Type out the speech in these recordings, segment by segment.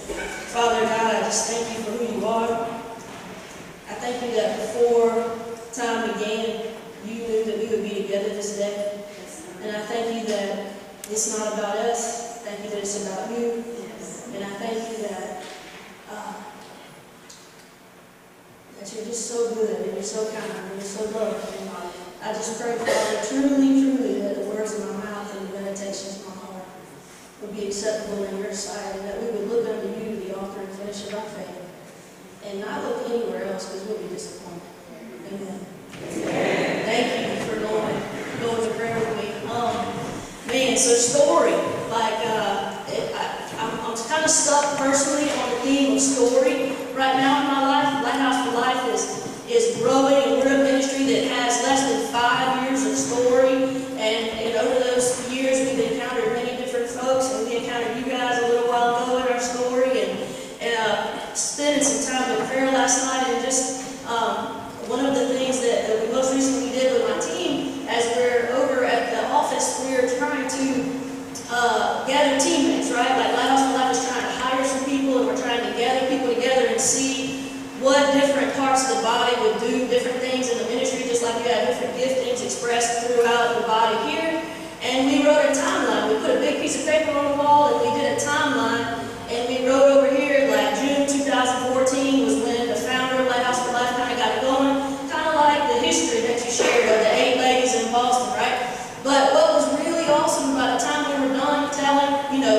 Father God, I just thank you for who you are. I thank you that before time began, you knew that we would be together this day. And I thank you that it's not about us. Thank you that it's about you. And I thank you that you're just so good and you're so kind and you're so loving. I just pray, Father, truly, truly, that the words of my mouth and the meditations of my heart would be acceptable in your sight, and that we would look unto you, the author and finisher of our faith, and not look anywhere else because we'll be disappointed. Amen. Thank you for going to prayer with me. Man, so story, like, I'm kind of stuck personally on the theme of story right now in my life. Lighthouse for Life is growing, and we're a ministry that has less than 5 years of story, and over those years we've encountered many different folks, and we encountered you guys a little while ago in our story, and spending some time in prayer last night, and just one of the things that we most recently did with my team, as we're over at the office, we're trying to gather teammates, right? Like Lighthouse for Life is trying to hire some people, and we're trying to gather people together and see what different parts of the body would do different things in the ministry, just like you have different giftings expressed throughout the body here. And we wrote a timeline. We put a big piece of paper on the wall, and we did a timeline, and we wrote over here, like June 2014 was when the founder of Lighthouse for Life kind of got it going, kind of like the history that you shared of the 8 ladies in Boston, right? But what was really awesome about the time we were done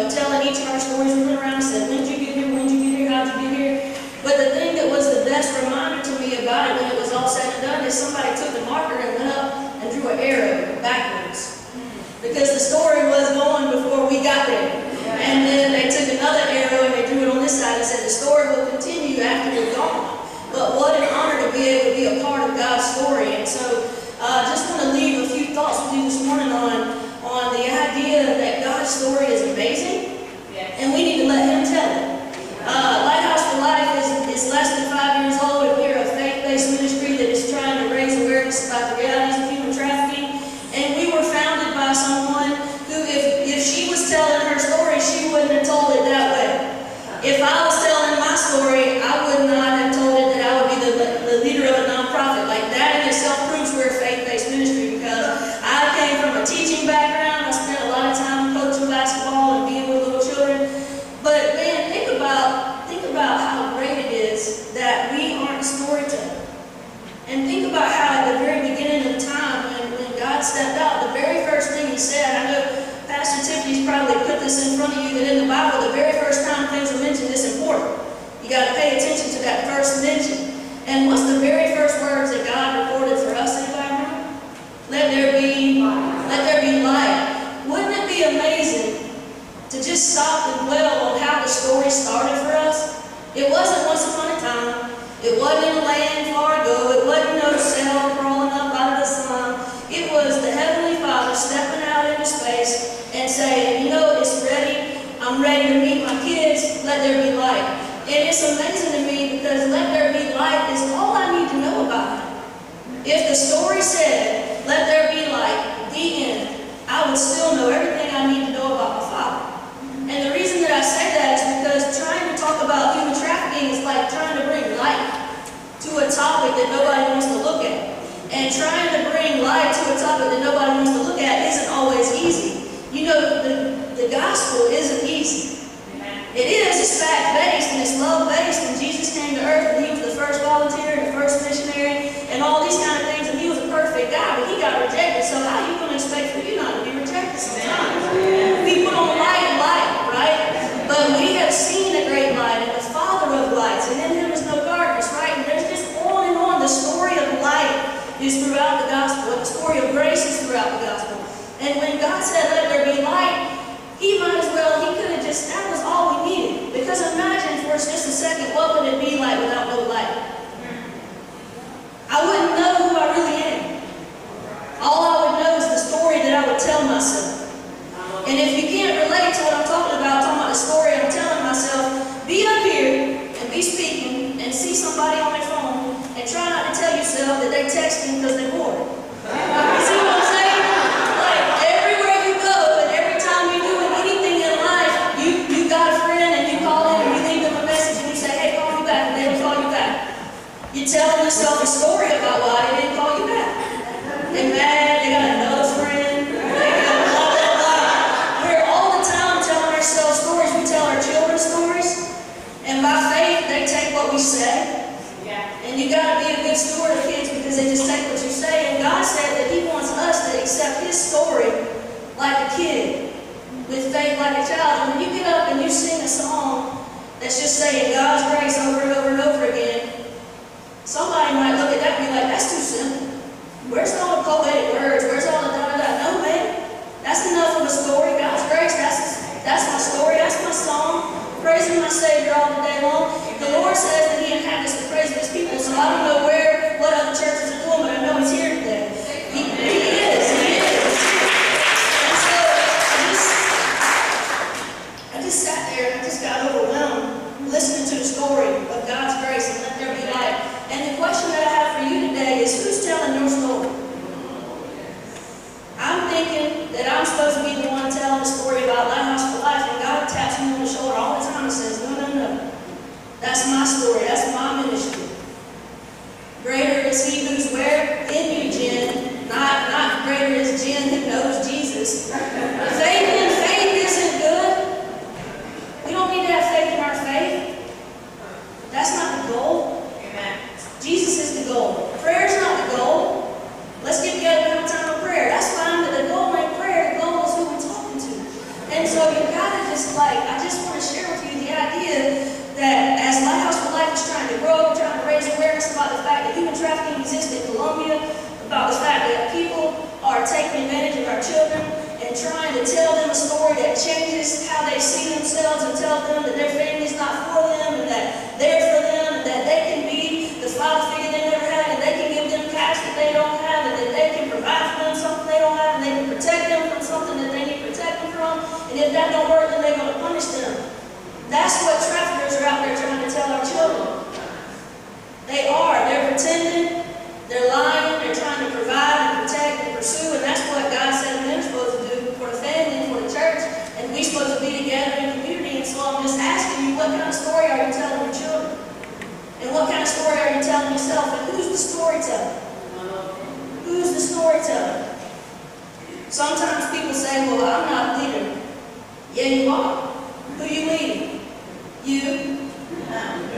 telling each of our stories, we went around and said, when did you get here, when did you get here, how did you get here? But the thing that was the best reminder to me about it when it was all said and done is somebody took the marker and went up and drew an arrow backwards. Because the story was going before we got there. And then they took another arrow and they drew it on this side and said the story will continue after we're gone. But what an honor to be able to be a part of God's story. And so I just want to leave a few thoughts with you this morning on the idea that God's story is amazing, and we need to let Him tell it. Lighthouse for Life is less than 5 years old, and we're a faith-based ministry that is trying to raise awareness about the realities of human trafficking. And we were founded by someone who, if she was telling her story, she wouldn't have told it that way. If I was telling my story, I would not have told it that I would be the leader of a nonprofit. Like that in itself proves we're a faith-based ministry, because I came from a teaching background. I spent a lot of time coaching basketball and being with little children. But man, think about how great it is that we aren't storytellers. And think about how at the very beginning of time, when God stepped out, the very first thing He said, I know Pastor Tiffany's probably put this in front of you, that in the Bible, the very first time things are mentioned is important. You got to pay attention to that first mention. And what's the very first words that God recorded for us? Anybody remember? Let there be light. Wouldn't it be amazing to just stop and dwell on how the story started for us? It wasn't once upon a time. It wasn't in a land far ago. It wasn't no cell crawling up out of the slum. It was the Heavenly Father stepping out into space and saying, it's ready. I'm ready to meet my kids. Let there be light. And it's amazing to me because let there be light is all I need to know about Him. If the story said, let there be light, the end, I would still know everything I need to know about my Father. And the reason that I say that is because trying to talk about human trafficking is like trying to bring light to a topic that nobody wants to look at. And trying to bring light to a topic that nobody wants to look at isn't always easy. The gospel isn't easy. It is, it's fact-based and it's love-based, and Jesus came to earth and He was the first volunteer and the first missionary and all these kind of things, and He was a perfect guy, but He got rejected, so how are you going to expect for you not to be rejected sometimes? We put on light, right? But we have seen a great light and the Father of lights, and in Him is no darkness, right? And there's just on and on. The story of light is throughout the gospel, and the story of grace is throughout the gospel. And when God said, let there be light, He could have just, that was all we needed. Because imagine for just a second, what would it be like without no light? I wouldn't know who I really am. All I would know is the story that I would tell myself. And if you can't relate to what I'm talking about the story I'm telling myself, be up here and be speaking and see somebody on their phone and try not to tell yourself that they're texting because they're bored. You see what I'm saying? Like, everywhere you go and every time you're doing anything in life, you got a friend and you call in and you think themselves a story about why they didn't call you back. They mad, they got another friend, they got blah, blah, blah. We're all the time telling ourselves stories. We tell our children stories. And by faith, they take what we say. And you got to be a good steward of kids because they just take what you say. And God said that He wants us to accept His story like a kid, with faith like a child. And when you get up and you sing a song that's just saying God's grace over and over and over again, somebody might look at that and be like, that's too simple. Where's all the poetic words? Where's all the da-da-da? No, man. That's enough of a story. God's grace, that's my story. That's my song. Praising my Savior all the day long. The Lord says that He inhabits the praise of His people, so I don't know what other churches are doing, but I know He's here today. He is. And so I just sat there and I just got overwhelmed listening to the story of God's grace and let there be light. And the question that I have for you today is, who's telling your story? I'm thinking that I'm supposed to be the one telling the story about Lighthouse for Life, and God taps me on the shoulder all the time and says, no, no, no. That's my story. That's my ministry. Greater is He who's where? In you, Jen. Not greater is Jen who knows Jesus. Faith isn't good. We don't need to have faith in our faith. That's not the goal. Amen. Jesus is the goal. Prayer is not the goal. Let's get together and have a time of prayer. That's fine, but the goal ain't prayer. The goal is who we're talking to. And so you gotta I just want to share with you the idea that as Lighthouse for Life is trying to grow, we're trying to raise awareness about the fact that human trafficking exists in Colombia, about the fact that people are taking advantage of our children and trying to tell them a story that changes how they see themselves and tell them that their family's not for them and that they're for them and that they can be the father figure they never had and they can give them cash that they don't have and that they can provide for them something they don't have and they can protect them from something that they need protecting from. And if that don't work, then they're going to punish them. That's what traffickers are out there trying to tell our children. They are. They're pretending. They're lying. They're trying to provide and protect and pursue. And that's what God said we're supposed to do for the family and for the church. And we're supposed to be together in community. And so I'm just asking you, what kind of story are you telling your children? And what kind of story are you telling yourself? And who's the storyteller? Who's the storyteller? Sometimes people say, well, I'm not a leader. Yeah, you are. Who are you leading? You.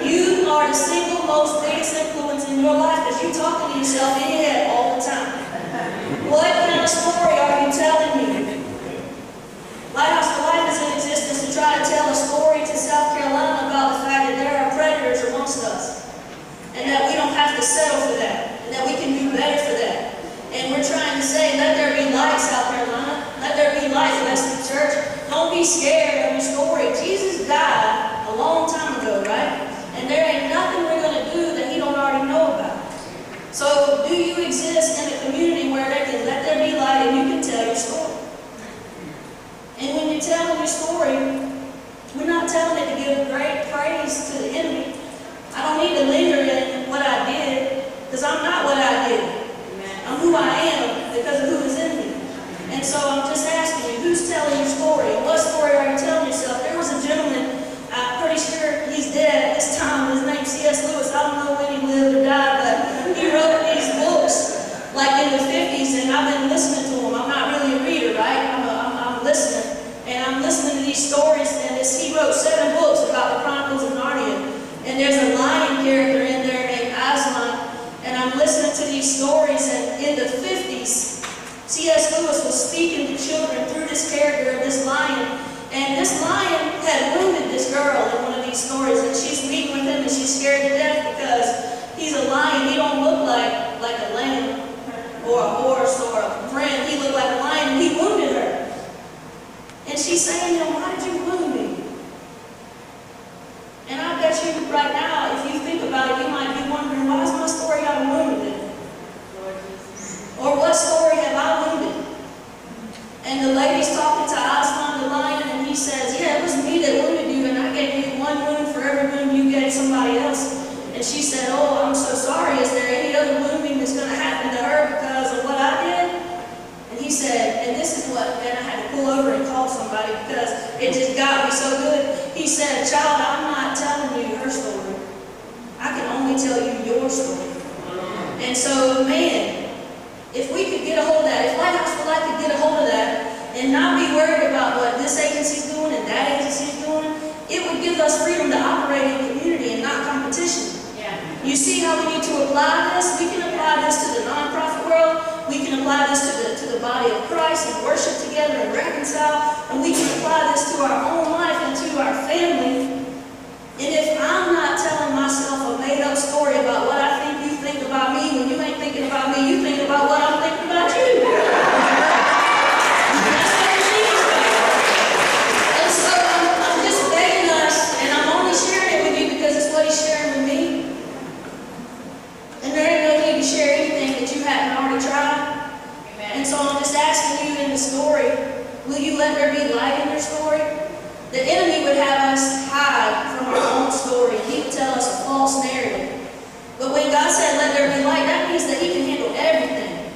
You are the single most biggest influence in your life because you're talking to yourself in your head all the time. What kind of story are you telling me? Lighthouse for Life is in existence to try to tell a story to South Carolina about the fact that there are predators amongst us and that we don't have to settle for that and that we can do better for that. And we're trying to say, let there be light, South Carolina. Let there be light, Wesley Church. Don't be scared of your story. Jesus died a long time ago, right? And there ain't nothing we're going to do that He don't already know about. So do you exist in a community where they can let there be light and you can tell your story? And when you're telling your story, we're not telling it to give great praise to the enemy. I don't need to linger in what I did because I'm not what I did. I'm who I am because of who is in me. And so I'm just asking you, who's telling your story? What story are you telling yourself? There was a gentleman, I'm pretty sure he's dead at this time. His name's C.S. Lewis. I don't know when he lived or died, but he wrote these books like in the 50s, and I've been listening to them. I'm not really a reader, right? I'm listening. And I'm listening to these stories, and he wrote 7 books about the Chronicles of Narnia. And there's a lion character in there named Aslan. And I'm listening to these stories, and in the 50s, C.S. Lewis was speaking to children through this character of this lion. And this lion had wounded this girl in one of these stories, and she's meeting with him, and she's scared to death because he's a lion. He don't look like a lamb or a horse or a friend. He looked like a lion, and he wounded her. And she's saying to him, why did you wound me? And I bet you right now, if you think about it, you might be wondering, why is my story got a wound in it? Or what story have I wounded? And the lady's talking to Aslan the lion, and he says, yeah, it was me that wounded you, and I gave you 1 wound for every wound you gave somebody else. And so, man, if we could get a hold of that, if Lighthouse would like to get a hold of that, and not be worried about what this agency's doing and that agency's doing, it would give us freedom to operate in community and not competition. Yeah. You see how we need to apply this? We can apply this to the nonprofit world. We can apply this to the body of Christ and worship together and reconcile. And we can apply this to our own life and to our family. And if I'm not telling myself a made-up story about what I think you think about me, when you ain't thinking about me, you think about what I'm thinking about you. That's what it means. And so I'm just begging us, and I'm only sharing it with you because it's what he's sharing with me. And there ain't no need to share anything that you haven't already tried. Amen. And so I'm just asking you in the story, will you let there be light in your story? The enemy would have us hide from our own story. He would tell us a false narrative. But when God said, let there be light, that means that he can handle everything.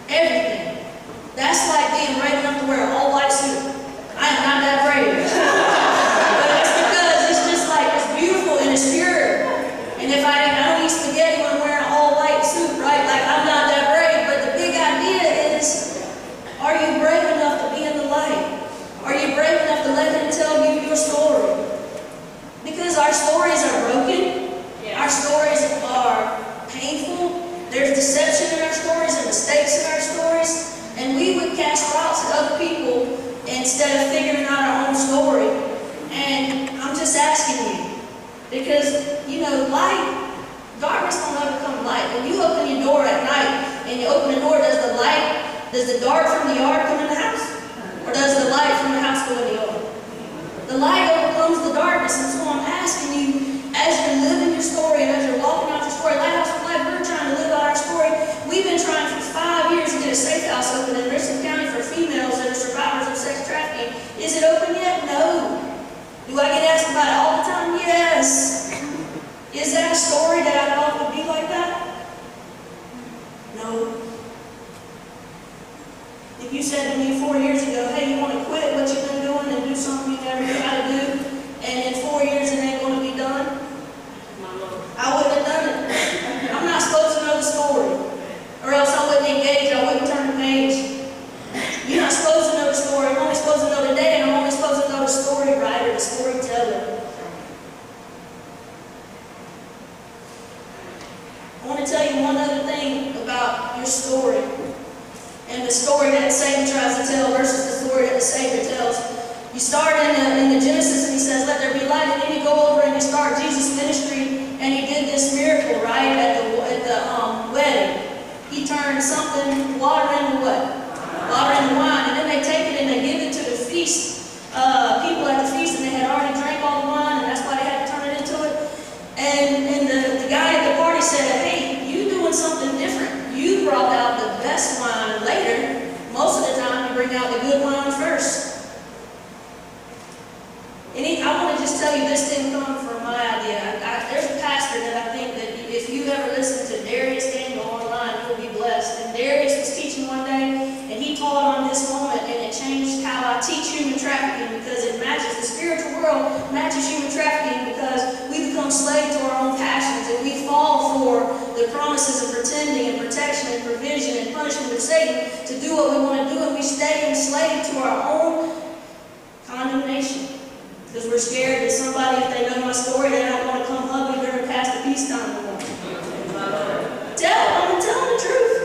Everything. That's like being brave enough to wear an all-white suit. I am not that brave. But it's because it's just like, it's beautiful and it's pure. And if I don't eat spaghetti when I'm wearing an all-white suit, right? Like, I'm not that brave. But the big idea is, are you brave enough to be in the light? Are you brave enough to let him tell you your story? Because our stories are broken. Our stories are painful. There's deception in our stories and mistakes in our stories. And we would cast rocks at other people instead of figuring out our own story. And I'm just asking you, because, you know, light, darkness won't overcome light. When you open your door at night and you open the door, does the dark from the yard come in the house? Or does the light from the house go in the yard? The light overcomes the darkness. And so I'm asking you, as you're living your story and as you're walking out your story, Lighthouse of Life, we're trying to live out our story. We've been trying for 5 years to get a safe house open in Richland County for females that are survivors of sex trafficking. Is it open yet? No. Do I get asked about it all the time? Yes. Is that a story that I thought would be like that? No. If you said to me 4 years ago, hey, you want to quit what you've been doing and do something you never knew how to do, and in 4 years it ain't going to be done, I wouldn't have done it. I'm not supposed to know the story, or else I wouldn't engage, I wouldn't turn the page. You're not supposed to know the story. I'm only supposed to know the day, and I'm only supposed to know the story writer, the storyteller. I want to tell you one other thing about your story. And the story that Satan tries to tell versus the story that the Savior tells. You start in the Genesis and he says, let there be light. And then you go over and you start Jesus' ministry. And he did this miracle, right, at the wedding. He turned something, water into what? Water into wine. And then they take it and they give it to the feast. People at the feast, and they had already drank all the wine. And that's why they had to turn it into it. And the guy at the party said, hey, you doing something different. You brought out the best wine later. Most of the time, you bring out the good wine first. And I want to just tell you, this didn't come from my idea. There's a pastor that I think that if you ever listen to Darius Daniel online, you'll be blessed. And Darius was teaching one day, and he taught on this moment, and it changed how I teach human trafficking, because it matches the spiritual world, matches human trafficking, because we become slaves to our own passions, and we fall for the promises of pretending and protection and provision and punishment of Satan to do what we want to do, and we stay enslaved to our own condemnation. Because we're scared that somebody, if they know my story, they don't want to come hug me during past the peace time anymore. I'm telling the truth.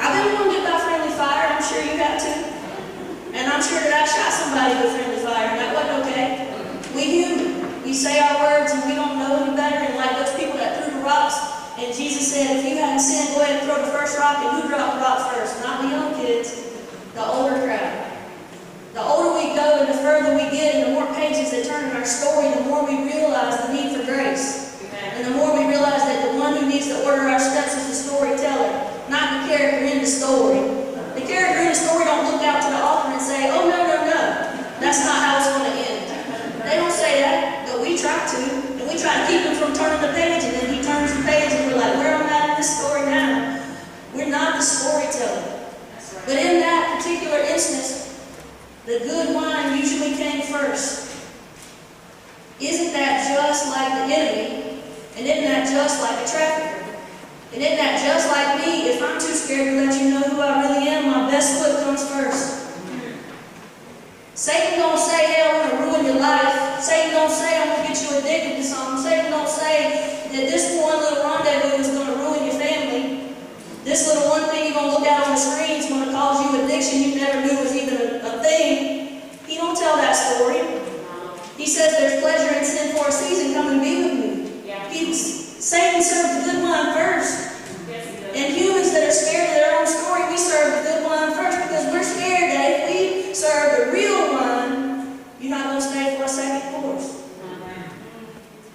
I've been wounded by friendly fire, I'm sure you have too. And I'm sure that I shot somebody with friendly fire, and that wasn't okay. We human. We say our words and we don't know any better, and like those people that threw the rocks, and Jesus said, if you haven't sinned, go ahead and throw the first rock, and who dropped the rock first? Not the young kids, the older crowd. The older we go and the further we get and the more pages that turn in our story, the more we realize the need for grace. Amen. And the more we realize that the one who needs to order our steps is the storyteller, not the character in the story. The character in the story don't look out to the author and say, oh, no, that's not how it's going to end. They don't say that, but we try to. And we try to keep him from turning the page, and then he turns the page and we're like, where am I in this story now? We're not the storyteller. Right. But in that particular instance, the good wine usually came first. Isn't that just like the enemy? And isn't that just like a trafficker? And isn't that just like me? If I'm too scared to let you know who I really am, my best foot comes first. Satan don't say, hey, I'm going to ruin your life. Satan don't say, I'm going to get you addicted to something. Satan don't say that this one little rendezvous is going to ruin your family. This little one thing you're going to look at on the screen is going to cause you addiction you never knew was even a thing. He don't tell that story. He says there's pleasure in sin for a season. Come and be with me. Yeah. Satan serves the good one first. Yes, and humans that are scared of their own story, we serve the good one first because we're scared that if we serve the real one, you're not going to stay for a second course.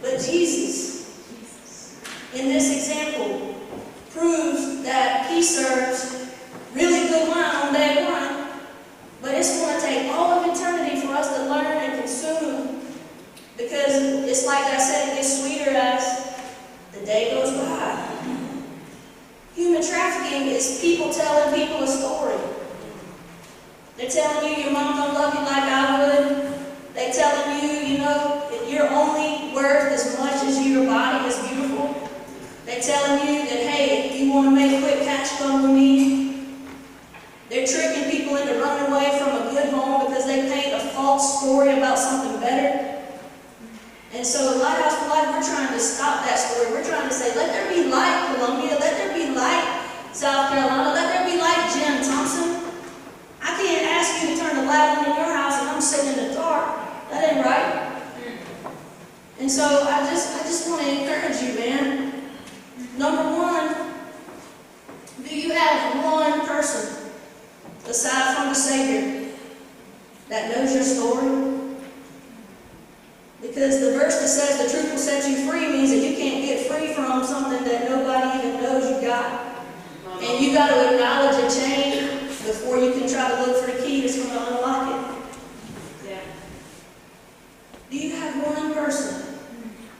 But Jesus, in this example, proves that he serves really good wine on day one, but it's going to take all of eternity for us to learn and consume, because it's like I said, it gets sweeter as the day goes by. Human trafficking is people telling people a story. They're telling you your mom don't love you like I would. They're telling you, you know, you're only worth as much as your body is beautiful. They're telling you that, hey, if you want to make quick cash, come with me. They're tricking people into running away from a good home because they paint a false story about something better. And so, Lighthouse for Life, we're trying to stop that story. We're trying to say, let there be light, Columbia. Let there be light, South Carolina. Let there be light, Thompson. I can't ask you to turn the light on in your house and I'm sitting in the dark. That ain't right. And so, I just want to encourage you, man. Number one, do you have one person, aside from the Savior, that knows your story? Because the verse that says the truth will set you free means that you can't get free from something that nobody even knows you got. And you got to acknowledge a chain before you can try to look for the key that's going to unlock it. Yeah. Do you have one person?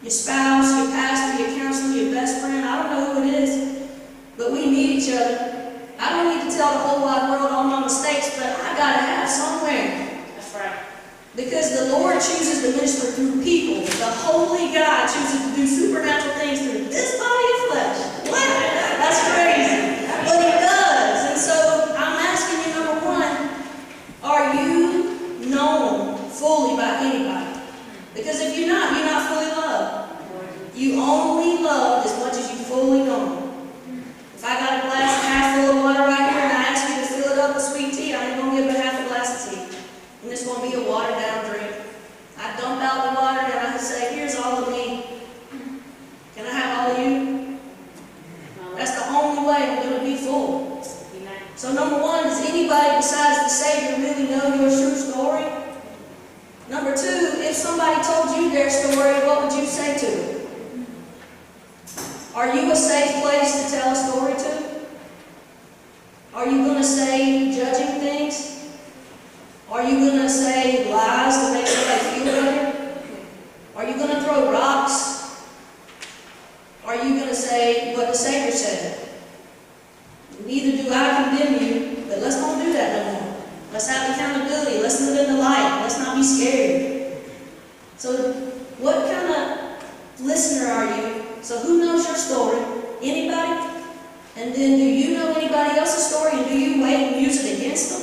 Your spouse, your pastor, your counselor, your best friend? I don't know who it is, but we need each other. I don't need to tell the whole wide world all my mistakes, but I got to have somewhere. That's right. Because the Lord chooses to minister through people. The Holy God chooses to do supernatural things through this body of flesh. What? That's crazy. But He does. And so I'm asking you, number one, are you known fully by anybody? Because if you're not fully loved. You only loved as much as you fully know. If I got a glass half full of water right here and I ask you to fill it up with sweet tea, I ain't going to give it half a glass of tea. And it's going to be a watered down drink. I dump out the water and I say, here's all of me. Can I have all of you? That's the only way I'm going to be full. So number one, does anybody besides the Savior really know your true story? Number two, if somebody told you their story, what would you say to them? Are you a safe place to tell a story to? Are you going to say judging things? Are you going to say lies to make somebody feel better? Are you going to throw rocks? Are you going to say what the Savior said? Neither do I condemn you, but let's don't do that no more. Let's have accountability. Let's live in the light. Let's not be scared. So what kind of listener are you? So who knows your story? Anybody? And then do you know anybody else's story, and do you wait and use it against them?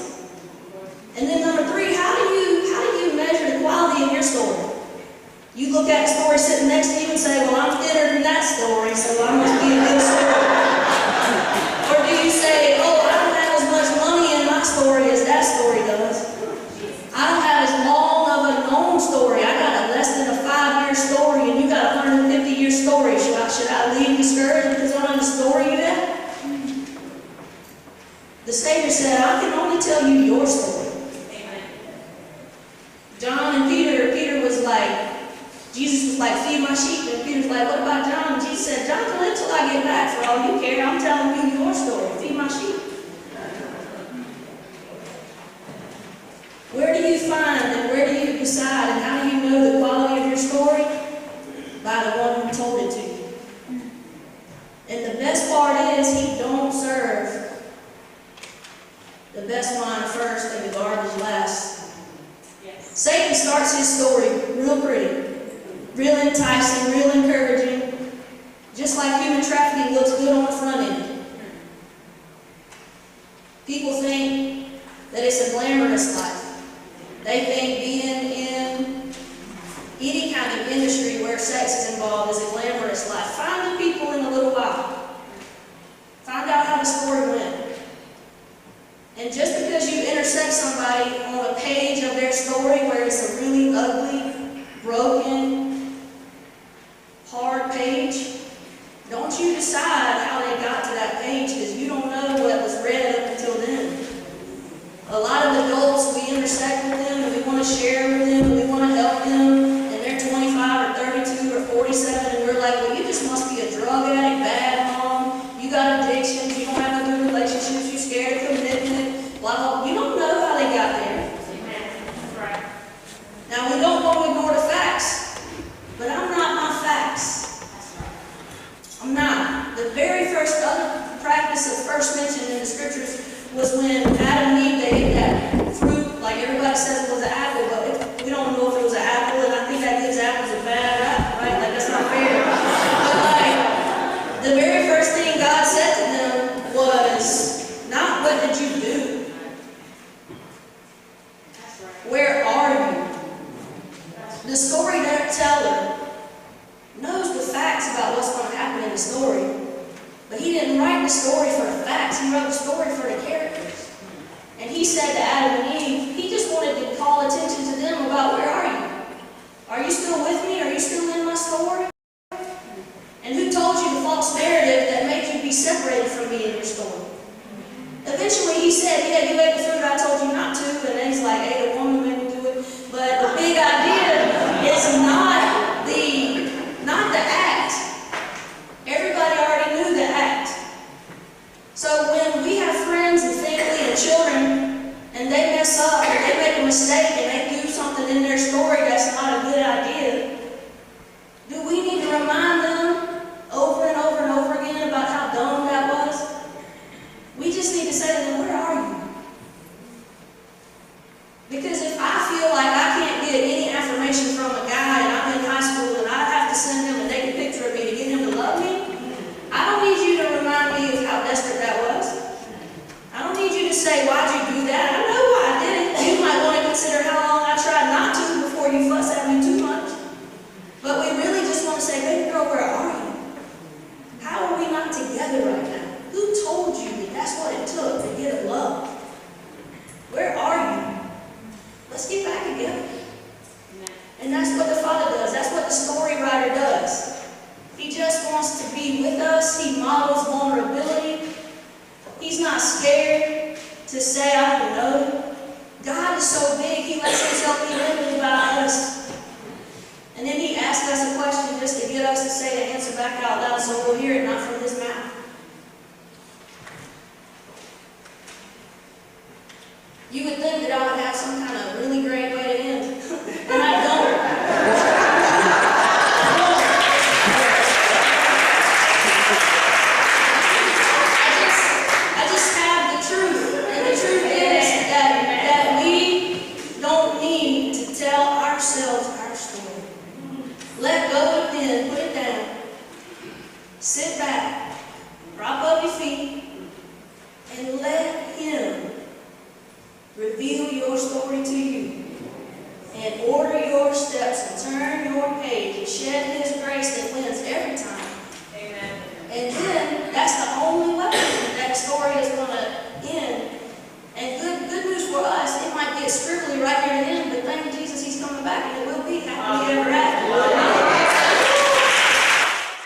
And then number three, how do you measure the quality of your story? You look at the story sitting next to you and say, well, I'm thinner than that story, so I must be a good story. Or do you say, oh, I don't have as much money in my story as that story does. I don't have as long of a known story. I got a less than a 5-year story, and you got a 150-year story. Should I leave discouraged because I don't have the story you have? The Savior said, I can only tell you your story. John and Peter was like, Jesus was like, feed my sheep. And Peter's like, what about John? And Jesus said, John can live till I get back. For all you care, I'm telling you your story. Feed my sheep. Where do you find and where do you decide and how do you know the quality of your story? By the one who told it to you. And the best part is He don't serve the best wine first and the garbage last. Satan starts his story real pretty, real enticing, real encouraging. Just like human trafficking looks good on the front other practice that's first mentioned in the scriptures was when Adam and Eve, they ate that fruit, like everybody says it was an apple, but we don't know if it was an apple, and I think that gives apples a bad rap, right? Like, that's not fair. But like, the very first thing God said to them was, not what did you do? Where are you? The story teller knows the facts about what's going to happen in the story, but he didn't write the story for the facts, he wrote the story for the characters. And he said to Adam and Eve, he just wanted to call attention to them about, where are you? Are you still with me? Are you still in my story? And who told you the false narrative that made you be separated from me in your story? Eventually he said, yeah, you ate the fruit I told you not to, and then he's like, hey, the woman made me do it. But the big idea is not the act. Everybody already knew the act. So when we have friends and family and children, and they mess up, and they make a mistake, and they do something in their story that's not a good idea, do we need to remind them over and over and over again about how dumb that was? We just need to say to them, where are you? Because if I feel like I can't get any affirmation from a guy and I'm in high school and I have to send him a naked picture of me to get him to love me, I don't need you to remind me of how desperate that was. I don't need you to say, why'd you do that? I know why I did it. You might want to consider how long I tried not to before you fuss at me too much. But we really just want to say, baby girl, where are you? How are we not together right now? Who told you that that's what it took to get a love? Where are you? Let's get back together. And that's what the Father does. That's what the story writer does. He just wants to be with us. He models vulnerability. He's not scared to say, I don't know. God is so big, he lets himself be limited by us. And then he asks us a question just to get us to say the answer back out loud so we'll hear it not from his mouth. You would think that I would have some kind of really great way to end, and I don't. I just have the truth, and the truth is that we don't need to tell ourselves our story. Let go of the pen, put it down, sit back, prop up your feet, and let him reveal your story to you, and order your steps, and turn your page, and shed his grace that wins every time. Amen. And then, that's the only way that story is going to end. And good news for us, it might get scribbly right near the end, but thank Jesus he's coming back, and it will be happily ever